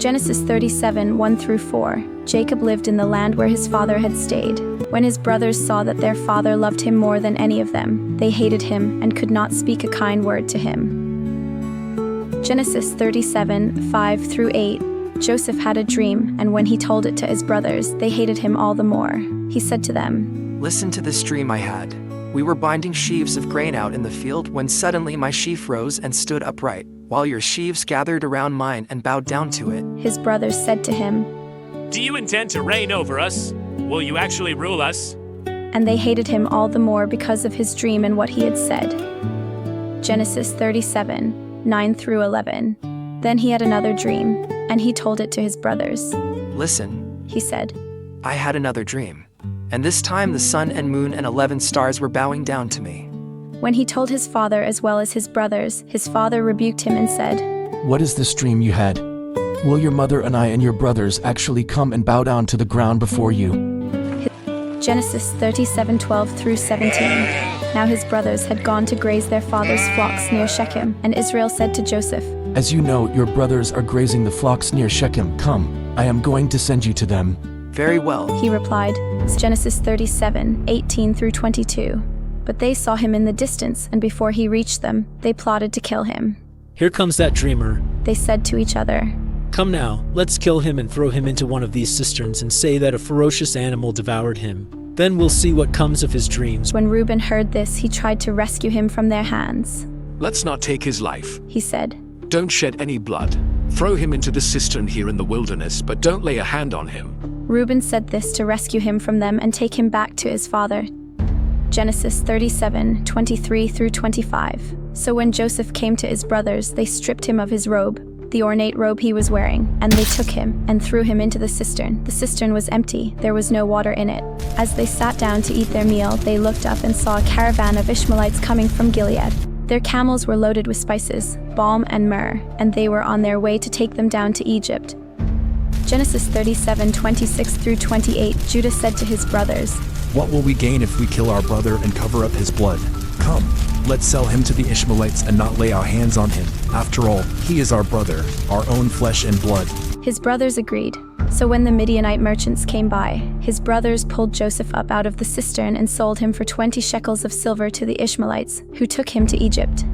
Genesis 37, 1 through 4. Jacob lived in the land where his father had stayed. When his brothers saw that their father loved him more than any of them, they hated him and could not speak a kind word to him. Genesis 37, 5 through 8. Joseph had a dream, and when he told it to his brothers, they hated him all the more. He said to them, "Listen to this dream I had. We were binding sheaves of grain out in the field when suddenly my sheaf rose and stood upright, while your sheaves gathered around mine and bowed down to it." His brothers said to him, "Do you intend to reign over us? Will you actually rule us?" And they hated him all the more because of his dream and what he had said. Genesis 37, 9 through 11. Then he had another dream, and he told it to his brothers. "Listen," he said, "I had another dream. And this time the sun and moon and 11 stars were bowing down to me." When he told his father as well as his brothers, his father rebuked him and said, "What is this dream you had? Will your mother and I and your brothers actually come and bow down to the ground before you?" Genesis 37, 12 through 17. Now his brothers had gone to graze their father's flocks near Shechem, and Israel said to Joseph, "As you know, your brothers are grazing the flocks near Shechem. Come, I am going to send you to them." "Very well," he replied. Genesis 37, 18 through 22. But they saw him in the distance, and before he reached them, they plotted to kill him. "Here comes that dreamer," they said to each other. "Come now, let's kill him and throw him into one of these cisterns and say that a ferocious animal devoured him. Then we'll see what comes of his dreams." When Reuben heard this, he tried to rescue him from their hands. "Let's not take his life," he said. "Don't shed any blood. Throw him into the cistern here in the wilderness, but don't lay a hand on him." Reuben said this to rescue him from them and take him back to his father. Genesis 37, 23 through 25. So when Joseph came to his brothers, they stripped him of his robe, the ornate robe he was wearing, and they took him and threw him into the cistern. The cistern was empty, there was no water in it. As they sat down to eat their meal, they looked up and saw a caravan of Ishmaelites coming from Gilead. Their camels were loaded with spices, balm and myrrh, and they were on their way to take them down to Egypt. Genesis 37, 26 through 28. Judah said to his brothers, "What will we gain if we kill our brother and cover up his blood? Come, let's sell him to the Ishmaelites and not lay our hands on him. After all, he is our brother, our own flesh and blood." His brothers agreed. So when the Midianite merchants came by, his brothers pulled Joseph up out of the cistern and sold him for 20 shekels of silver to the Ishmaelites, who took him to Egypt.